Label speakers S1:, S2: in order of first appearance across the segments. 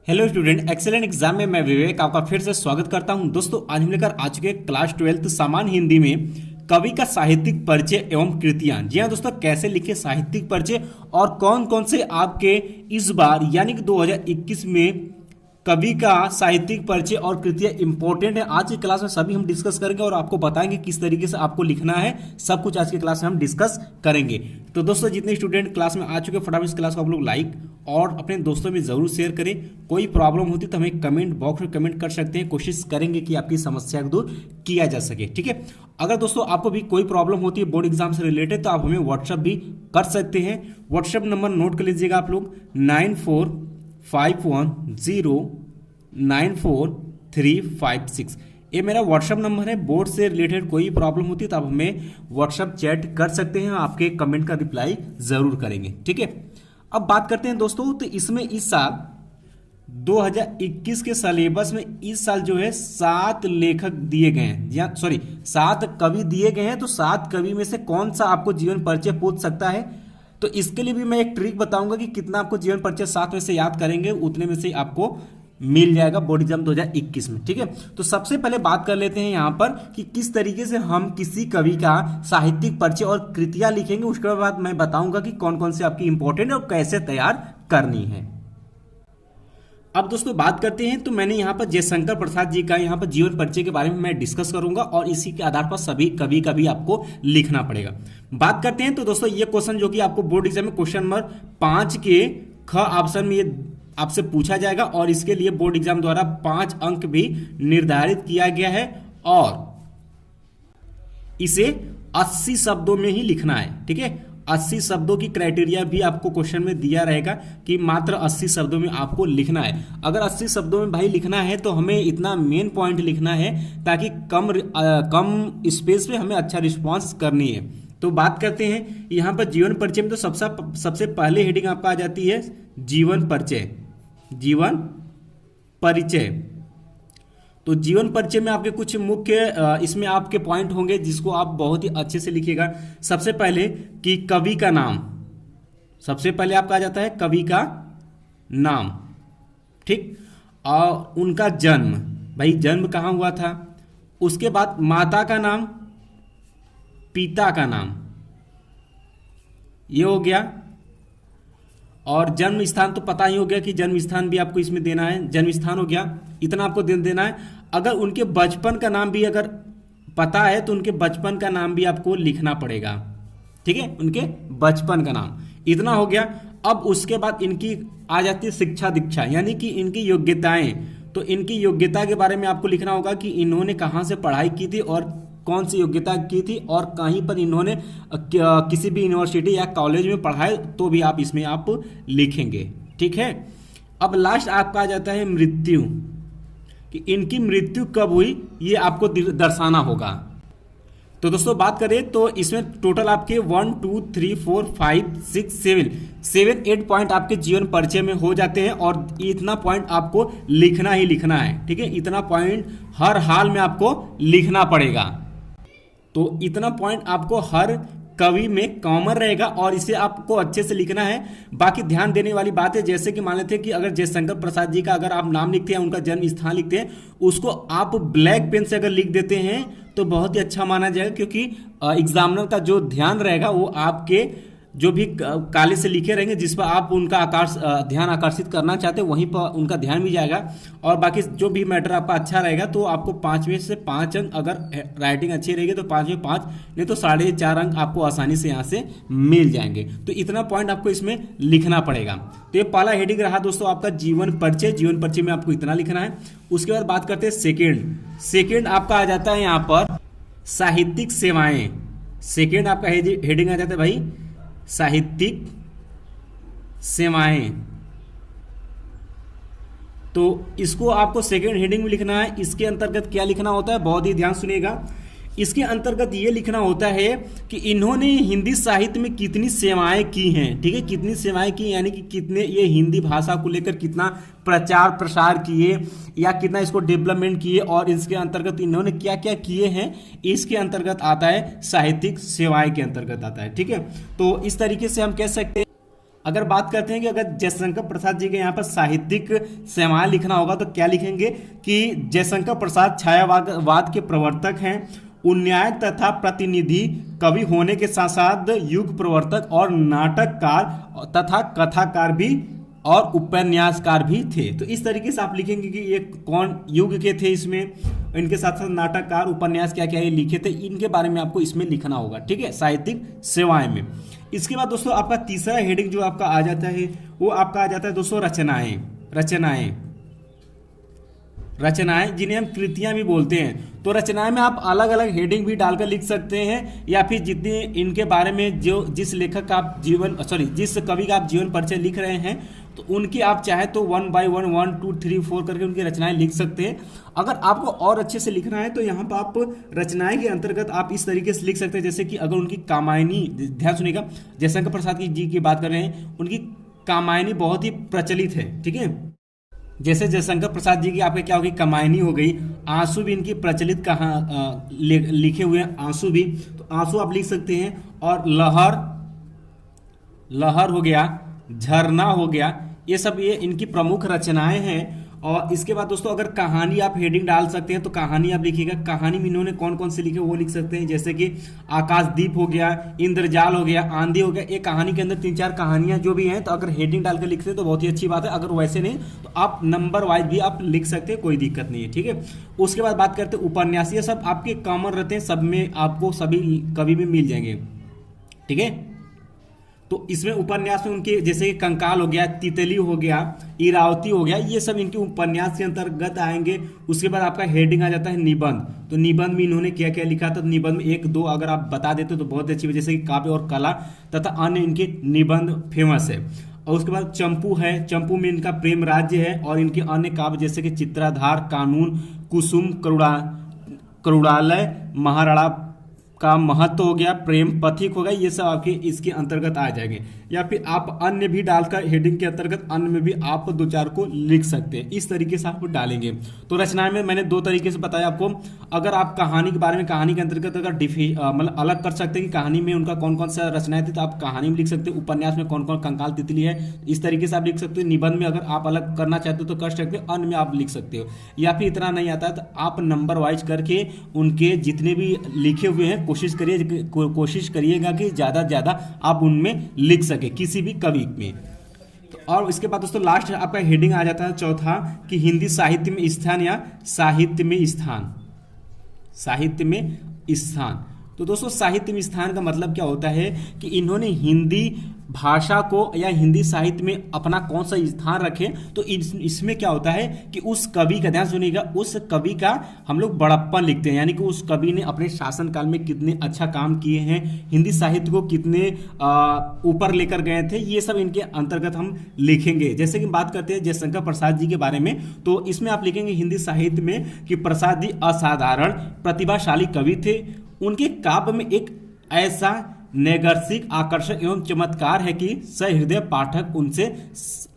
S1: Hello student, excellent exam में मैं विवेक आपका फिर से स्वागत करता हूं। दोस्तों, आज हम लेकर आ चुके हैं क्लास 12 सामान्य हिंदी में कवि का साहित्यिक परिचय एवं कृतियां। जी हाँ दोस्तों, कैसे लिखे साहित्यिक परिचय और कौन कौन से आपके इस बार यानी कि 2021 में कवि का साहित्यिक परिचय और कृतियां इंपॉर्टेंट है। आज की क्लास में सभी हम डिस्कस करेंगे और आपको बताएंगे किस तरीके से आपको लिखना है। सब कुछ आज की क्लास में हम डिस्कस करेंगे। तो दोस्तों, जितने स्टूडेंट क्लास में आ चुके हैं, फटाफट इस क्लास को आप लोग लाइक और अपने दोस्तों में जरूर शेयर करें। कोई प्रॉब्लम होती तो हमें कमेंट बॉक्स में कमेंट कर सकते हैं। कोशिश करेंगे कि आपकी समस्या को दूर किया जा सके। ठीक है, अगर दोस्तों आपको भी कोई प्रॉब्लम होती है बोर्ड एग्जाम से रिलेटेड तो आप हमें व्हाट्सअप भी कर सकते हैं। व्हाट्सअप नंबर नोट कर लीजिएगा आप लोग 9451094356। ये मेरा व्हाट्सअप नंबर है। बोर्ड से रिलेटेड कोई प्रॉब्लम होती है तो आप हमें व्हाट्सअप चैट कर सकते हैं। आपके कमेंट का रिप्लाई जरूर करेंगे। ठीक है, अब बात करते हैं दोस्तों। तो इसमें इस साल 2021 के सिलेबस में इस साल जो है 7 लेखक दिए गए हैं, या सॉरी 7 कवि दिए गए हैं। तो 7 कवि में से कौन सा आपको जीवन परिचय पूछ सकता है, तो इसके लिए भी मैं एक ट्रिक बताऊंगा कि कितना आपको जीवन परिचय 7 में से याद करेंगे उतने में से आपको मिल जाएगा बोर्ड एग्जाम 2021 में। ठीक है, तो सबसे पहले बात कर लेते हैं यहां पर कि किस तरीके से हम किसी कवि का साहित्यिक परिचय और कृतियां लिखेंगे। उसके बाद मैं बताऊंगा कि कौन कौन से आपकी इंपॉर्टेंट और कैसे तैयार करनी है। अब दोस्तों बात करते हैं, तो मैंने यहाँ पर जयशंकर प्रसाद जी का यहाँ पर जीवन परिचय के बारे में मैं डिस्कस करूंगा और इसी के आधार पर सभी कवि का भी आपको लिखना पड़ेगा। बात करते हैं, तो दोस्तों ये क्वेश्चन जो कि आपको बोर्ड एग्जाम में क्वेश्चन नंबर 5 के ख ऑप्शन में ये आपसे पूछा जाएगा और इसके लिए बोर्ड एग्जाम द्वारा 5 अंक भी निर्धारित किया गया है और इसे 80 शब्दों में ही लिखना है। ठीक है, 80 शब्दों की क्राइटेरिया भी आपको क्वेश्चन में दिया रहेगा कि मात्र 80 शब्दों में आपको लिखना है। अगर 80 शब्दों में भाई लिखना है तो हमें इतना मेन पॉइंट लिखना है ताकि कम स्पेस में हमें अच्छा रिस्पॉन्स करनी है। तो बात करते हैं यहाँ पर जीवन परिचय में, तो सबसे पहले हेडिंग आपका आ जाती है जीवन परिचय। जीवन परिचय, तो जीवन परिचय में आपके कुछ मुख्य इसमें आपके पॉइंट होंगे जिसको आप बहुत ही अच्छे से लिखिएगा। सबसे पहले कि कवि का नाम, सबसे पहले आपका आ जाता है कवि का नाम। ठीक, और उनका जन्म, भाई जन्म कहाँ हुआ था। उसके बाद माता का नाम, पिता का नाम, ये हो गया। और जन्म स्थान तो पता ही हो गया कि जन्म स्थान भी आपको इसमें देना है, जन्म स्थान हो गया, इतना आपको देना है। अगर उनके बचपन का नाम भी अगर पता है तो उनके बचपन का नाम भी आपको लिखना पड़ेगा। ठीक है, उनके बचपन का नाम, इतना हो गया। अब उसके बाद इनकी आ जाती है शिक्षा दीक्षा, यानी कि इनकी योग्यताएं। तो इनकी योग्यता के बारे में आपको लिखना होगा कि इन्होंने कहाँ से पढ़ाई की थी और कौन सी योग्यता की थी और कहीं पर इन्होंने किसी भी यूनिवर्सिटी या कॉलेज में पढ़ाए तो भी आप इसमें आप लिखेंगे। ठीक है, अब लास्ट आपका आ जाता है मृत्यु, कि इनकी मृत्यु कब हुई ये आपको दर्शाना होगा। तो दोस्तों बात करें तो इसमें टोटल आपके 1 2 3 4 5 6 7 8 पॉइंट आपके जीवन परिचय में हो जाते हैं और इतना पॉइंट आपको लिखना ही लिखना है। ठीक है, इतना पॉइंट हर हाल में आपको लिखना पड़ेगा। तो इतना पॉइंट आपको हर कवि में कॉमन रहेगा और इसे आपको अच्छे से लिखना है। बाकी ध्यान देने वाली बात है, जैसे कि मान लेते हैं कि अगर जयशंकर प्रसाद जी का अगर आप नाम लिखते हैं, उनका जन्म स्थान लिखते हैं, उसको आप ब्लैक पेन से अगर लिख देते हैं तो बहुत ही अच्छा माना जाएगा, क्योंकि एग्जामिनर का जो ध्यान रहेगा वो आपके जो भी काले से लिखे रहेंगे जिस पर आप उनका ध्यान आकर्षित करना चाहते हैं वहीं पर उनका ध्यान भी जाएगा। और बाकी जो भी मैटर आपका अच्छा रहेगा तो आपको 5 में से 5 अंक, अगर राइटिंग अच्छी रहेगी तो 5 में 5, नहीं तो 4.5 अंक आपको आसानी से यहाँ से मिल जाएंगे। तो इतना पॉइंट आपको इसमें लिखना पड़ेगा। तो ये पहला हेडिंग रहा दोस्तों आपका जीवन परिचय। जीवन परिचय में आपको इतना लिखना है। उसके बाद बात करते हैं सेकेंड आपका आ जाता है यहाँ पर साहित्यिक सेवाएं। सेकेंड आपका हेडिंग आ जाता है भाई साहित्यिक सेवाएं। तो इसको आपको सेकेंड हेडिंग में लिखना है। इसके अंतर्गत क्या लिखना होता है, बहुत ही ध्यान सुनिएगा। इसके अंतर्गत ये लिखना होता है कि इन्होंने हिंदी साहित्य में कितनी सेवाएं की हैं। ठीक है, कितनी सेवाएं की, यानी कि कितने ये हिंदी भाषा को लेकर कितना प्रचार प्रसार किए या कितना इसको डेवलपमेंट किए और इसके अंतर्गत इन्होंने क्या क्या किए हैं, इसके अंतर्गत आता है साहित्यिक सेवाएं के अंतर्गत आता है। ठीक है, तो इस तरीके से हम कह सकते हैं अगर बात करते हैं कि अगर जयशंकर प्रसाद जी के यहाँ पर साहित्यिक सेवाएं लिखना होगा तो क्या लिखेंगे कि जयशंकर प्रसाद छायावाद के प्रवर्तक हैं, उन्याय तथा प्रतिनिधि कवि होने के साथ साथ युग प्रवर्तक और नाटककार तथा कथाकार भी और उपन्यासकार भी थे। तो इस तरीके से आप लिखेंगे कि ये कौन युग के थे, इसमें इनके साथ साथ नाटककार उपन्यास क्या क्या ये लिखे थे, इनके बारे में आपको इसमें लिखना होगा, ठीक है, साहित्यिक सेवाएं में। इसके बाद दोस्तों आपका तीसरा हेडिंग जो आपका आ जाता है वो आपका आ जाता है दोस्तों रचनाएं। रचनाएं जिन्हें हम कृतियां भी बोलते हैं। तो रचनाएं में आप अलग अलग हेडिंग भी डालकर लिख सकते हैं, या फिर जितने इनके बारे में जो जिस लेखक का आप जिस कवि का आप जीवन परिचय लिख रहे हैं तो उनकी आप चाहे तो 1 by 1 1 2 3 4 करके उनकी रचनाएं लिख सकते हैं। अगर आपको और अच्छे से लिखना है तो यहाँ पर आप रचनाएं के अंतर्गत आप इस तरीके से लिख सकते हैं, जैसे कि अगर उनकी कामायनी, ध्यान सुनिएगा, जयशंकर प्रसाद जी की बात कर रहे हैं, उनकी कामायनी बहुत ही प्रचलित है, ठीक है। जैसे जयशंकर प्रसाद जी की आपके क्या होगी, कमायनी हो गई। आंसू भी इनकी प्रचलित कहाँ लिखे हुए हैं, आंसू भी, तो आंसू आप लिख सकते हैं। और लहर हो गया, झरना हो गया, ये सब ये इनकी प्रमुख रचनाएं हैं। और इसके बाद दोस्तों अगर कहानी आप हेडिंग डाल सकते हैं तो कहानी आप लिखिएगा। कहानी में इन्होंने कौन कौन से लिखे वो लिख सकते हैं, जैसे कि आकाशदीप हो गया, इंद्रजाल हो गया, आंधी हो गया। एक कहानी के अंदर 3-4 कहानियां जो भी हैं, तो अगर हेडिंग डालकर लिखते हैं तो बहुत ही अच्छी बात है। अगर वैसे नहीं तो आप नंबर वाइज भी आप लिख सकते हैं, कोई दिक्कत नहीं है, ठीक है। उसके बाद बात करते हैं उपन्यास। ये सब आपके कॉमन रहते हैं, सब में आपको सभी कभी भी मिल जाएंगे, ठीक है। तो इसमें उपन्यास में उनके जैसे कि कंकाल हो गया, तितली हो गया, इरावती हो गया, ये सब इनके उपन्यास के अंतर्गत आएंगे। उसके बाद आपका हेडिंग आ जाता है निबंध। तो निबंध में इन्होंने क्या क्या लिखा था, तो निबंध में 1-2 अगर आप बता देते तो बहुत अच्छी, जैसे कि काव्य और कला तथा अन्य इनके निबंध फेमस है। और उसके बाद चंपू है, चंपू में इनका प्रेम राज्य है और इनके अन्य काव्य जैसे कि चित्राधार, कानून, कुसुम, करुणालय, महाराणा का महत्व हो गया, प्रेम पथिक हो गया, ये सब आपके इसके अंतर्गत आ जाएंगे। या फिर आप अन्य भी डालकर हेडिंग के अंतर्गत अन्य में भी आप 2-4 को लिख सकते हैं, इस तरीके से आप डालेंगे। तो रचनाएं में मैंने 2 तरीके से बताया आपको। अगर आप कहानी के बारे में, कहानी के अंतर्गत अगर मतलब अलग कर सकते हैं कि कहानी में उनका कौन कौन सा रचनाएं थी, तो आप कहानी में लिख सकते हैं। उपन्यास में कौन कौन कंकाल तितली है, इस तरीके से आप लिख सकते हो। निबंध में अगर आप अलग करना चाहते हो तो कर सकते हो, अन्य में आप लिख सकते हो। या फिर इतना नहीं आता है तो आप नंबर वाइज करके उनके जितने भी लिखे हुए हैं कोशिश करिएगा कि ज़्यादा से ज़्यादा आप उनमें लिख सके किसी भी कवि में। तो और इसके बाद दोस्तों लास्ट आपका हेडिंग आ जाता है चौथा कि हिंदी साहित्य में स्थान या साहित्य में स्थान। साहित्य में स्थान, तो दोस्तों साहित्य में स्थान का मतलब क्या होता है कि इन्होंने हिंदी भाषा को या हिंदी साहित्य में अपना कौन सा स्थान रखे। तो इसमें क्या होता है कि उस कवि का, ध्यान सुनिएगा, उस कवि का हम लोग बड़प्पन लिखते हैं, यानी कि उस कवि ने अपने शासनकाल में कितने अच्छा काम किए हैं, हिंदी साहित्य को कितने ऊपर लेकर गए थे, ये सब इनके अंतर्गत हम लिखेंगे। जैसे कि बात करते हैं जयशंकर प्रसाद जी के बारे में, तो इसमें आप लिखेंगे हिंदी साहित्य में कि प्रसाद जी असाधारण प्रतिभाशाली कवि थे। उनके काव्य में एक ऐसा नैसर्गिक आकर्षण एवं चमत्कार है कि सहृदय पाठक उनसे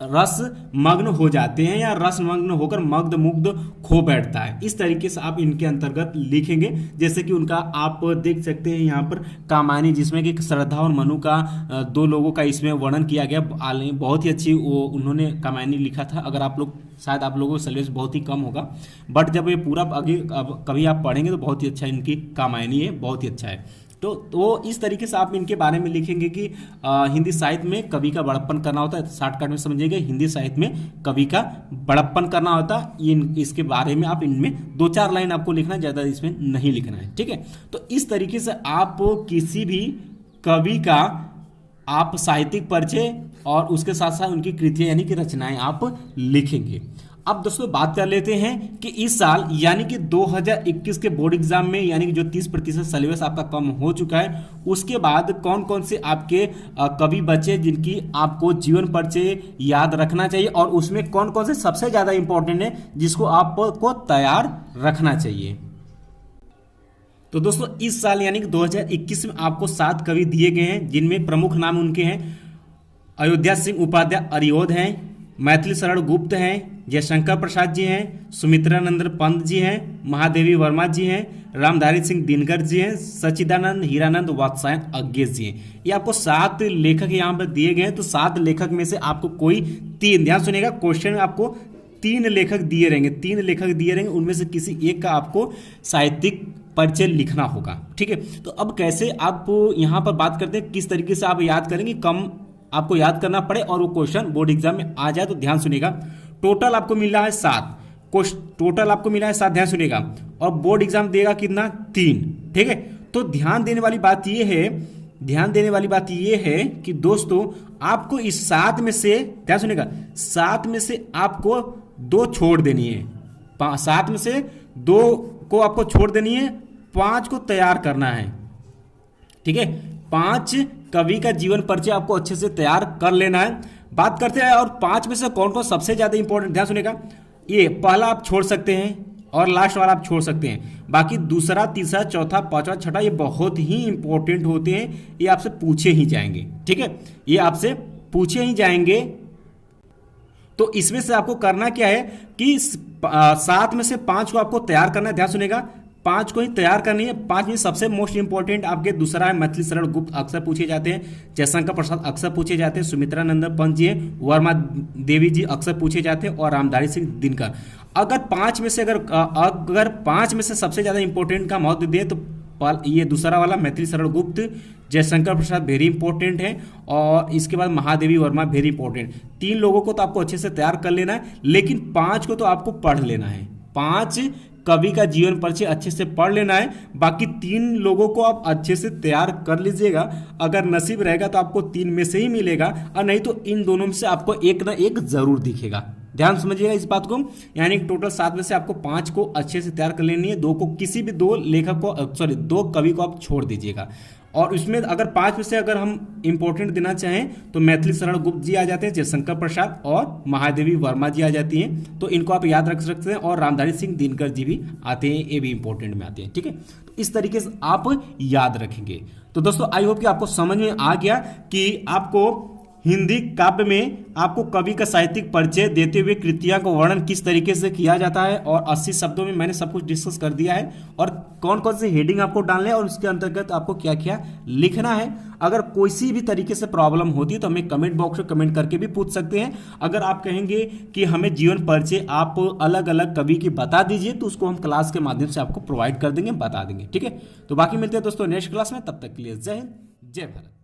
S1: रस मग्न हो जाते हैं या रस मग्न होकर मग्न मुग्ध खो बैठता है। इस तरीके से आप इनके अंतर्गत लिखेंगे। जैसे कि उनका आप देख सकते हैं यहाँ पर कामायनी, जिसमें कि श्रद्धा और मनु का 2 लोगों का इसमें वर्णन किया गया। बहुत ही अच्छी वो उन्होंने कामायनी लिखा था। अगर आप लोग, शायद आप लोगों को सिलेबस बहुत ही कम होगा, बट जब ये पूरा आगे कभी आप पढ़ेंगे तो बहुत ही अच्छा इनकी कामायनी है, बहुत ही अच्छा है। तो इस तरीके से आप इनके बारे में लिखेंगे कि हिंदी साहित्य में कवि का बड़प्पन करना होता है। शॉर्टकट में समझिएगा, हिंदी साहित्य में कवि का बड़प्पन करना होता है। इसके बारे में आप इनमें 2-4 लाइन आपको लिखना, ज़्यादा इसमें नहीं लिखना है, ठीक है। तो इस तरीके से आप किसी भी कवि का आप साहित्यिक परिचय और उसके साथ साथ उनकी कृतियाँ यानी कि रचनाएं आप लिखेंगे। अब दोस्तों बात कर लेते हैं कि इस साल यानी कि 2021 के बोर्ड एग्जाम में, यानी कि जो 30% सिलेबस आपका कम हो चुका है, उसके बाद कौन कौन से आपके कवि बचे जिनकी आपको जीवन परिचय याद रखना चाहिए, और उसमें कौन कौन से सबसे ज़्यादा इंपॉर्टेंट है जिसको आपको तैयार रखना चाहिए। तो दोस्तों इस साल यानी कि 2021 में आपको 7 कवि दिए गए हैं, जिनमें प्रमुख नाम उनके हैं अयोध्या सिंह उपाध्याय अरियोध हैं, मैथिली शरण गुप्त हैं, जयशंकर प्रसाद जी हैं, सुमित्रानंद पंत जी हैं, महादेवी वर्मा जी हैं, रामधारी सिंह दिनकर जी हैं, सच्चिदानंद हीरानंद वात्सायन अज्ञेश जी हैं। ये आपको 7 लेखक यहाँ पर दिए गए हैं। तो 7 लेखक में से आपको कोई 3, ध्यान सुनिएगा, क्वेश्चन में आपको 3 लेखक दिए रहेंगे, 3 लेखक दिए रहेंगे, उनमें से किसी एक का आपको साहित्यिक परिचय लिखना होगा। ठीक है, तो अब कैसे आप यहाँ पर बात करते हैं किस तरीके से आप याद करेंगे, कम आपको याद करना पड़े और वो क्वेश्चन बोर्ड एग्जाम में आ जाए। तो ध्यान सुनिएगा, टोटल आपको मिला है 7, टोटल आपको मिला है 7, ध्यान सुनिएगा, और बोर्ड एग्जाम देगा कितना, 3। ठीक है, तो ध्यान देने वाली बात ये है, ध्यान देने वाली बात ये है कि दोस्तों आपको इस 7 में से, ध्यान सुनिएगा, 7 में से आपको 2 छोड़ देनी है, 7 में से 2 को आपको छोड़ देनी है, 5 को तैयार करना है। ठीक है, 5 कवि का जीवन परिचय आपको अच्छे से तैयार कर लेना है। बात करते हैं और 5 में से कौन कौन सबसे ज्यादा इंपॉर्टेंट, ध्यान सुनिएगा, ये पहला आप छोड़ सकते हैं और लास्ट वाला आप छोड़ सकते हैं, बाकी दूसरा, तीसरा, चौथा, पांचवा, छठा ये बहुत ही इंपॉर्टेंट होते हैं, ये आपसे पूछे ही जाएंगे। ठीक है, ये आपसे पूछे ही जाएंगे। तो इसमें से आपको करना क्या है कि 7 में से 5 को आपको तैयार करना है, ध्यान सुनिएगा, 5 को ही तैयार करनी है। 5 में सबसे मोस्ट इंपॉर्टेंट आपके दूसरा है मैथिली शरण गुप्त, अक्सर पूछे जाते हैं, जयशंकर प्रसाद अक्सर पूछे जाते हैं, सुमित्रानंद पंत जी हैं, वर्मा देवी जी अक्सर पूछे जाते हैं, और रामधारी सिंह दिनकर। अगर 5 में से अगर 5 में से सबसे ज्यादा इंपॉर्टेंट का महत्व दे तो ये दूसरा वाला मैथिली शरण गुप्त, जयशंकर प्रसाद वेरी इंपॉर्टेंट है, और इसके बाद महादेवी वर्मा वेरी इंपॉर्टेंट। 3 लोगों को तो आपको अच्छे से तैयार कर लेना है, लेकिन 5 को तो आपको पढ़ लेना है। 5 कवि का जीवन परिचय अच्छे से पढ़ लेना है, बाकी 3 लोगों को आप अच्छे से तैयार कर लीजिएगा। अगर नसीब रहेगा तो आपको 3 में से ही मिलेगा, और नहीं तो इन दोनों में से आपको एक ना एक जरूर दिखेगा। ध्यान समझिएगा इस बात को, यानी टोटल 7 में से आपको 5 को अच्छे से तैयार कर लेनी है, 2 को किसी भी 2 लेखक को, सॉरी 2 कवि को आप छोड़ दीजिएगा। और इसमें अगर 5 में से अगर हम इंपॉर्टेंट देना चाहें तो मैथिली शरण गुप्त जी आ जाते हैं, जयशंकर प्रसाद और महादेवी वर्मा जी आ जाती हैं, तो इनको आप याद रख सकते हैं, और रामधारी सिंह दिनकर जी भी आते हैं, ये भी इंपॉर्टेंट में आते हैं। ठीक है, तो इस तरीके से आप याद रखेंगे। तो दोस्तों आई होप कि आपको समझ में आ गया कि आपको हिंदी काव्य में आपको कवि का साहित्यिक परिचय देते हुए कृतियां का वर्णन किस तरीके से किया जाता है, और 80 शब्दों में मैंने सब कुछ डिस्कस कर दिया है, और कौन कौन से हेडिंग आपको डालने हैं और उसके अंतर्गत आपको क्या क्या लिखना है। अगर किसी भी तरीके से प्रॉब्लम होती है तो हमें कमेंट बॉक्स में कमेंट करके भी पूछ सकते हैं। अगर आप कहेंगे कि हमें जीवन परिचय आप अलग अलग कवि की बता दीजिए तो उसको हम क्लास के माध्यम से आपको प्रोवाइड कर देंगे, बता देंगे। ठीक है, तो बाकी मिलते हैं दोस्तों नेक्स्ट क्लास में, तब तक के लिए जय हिंद, जय भारत।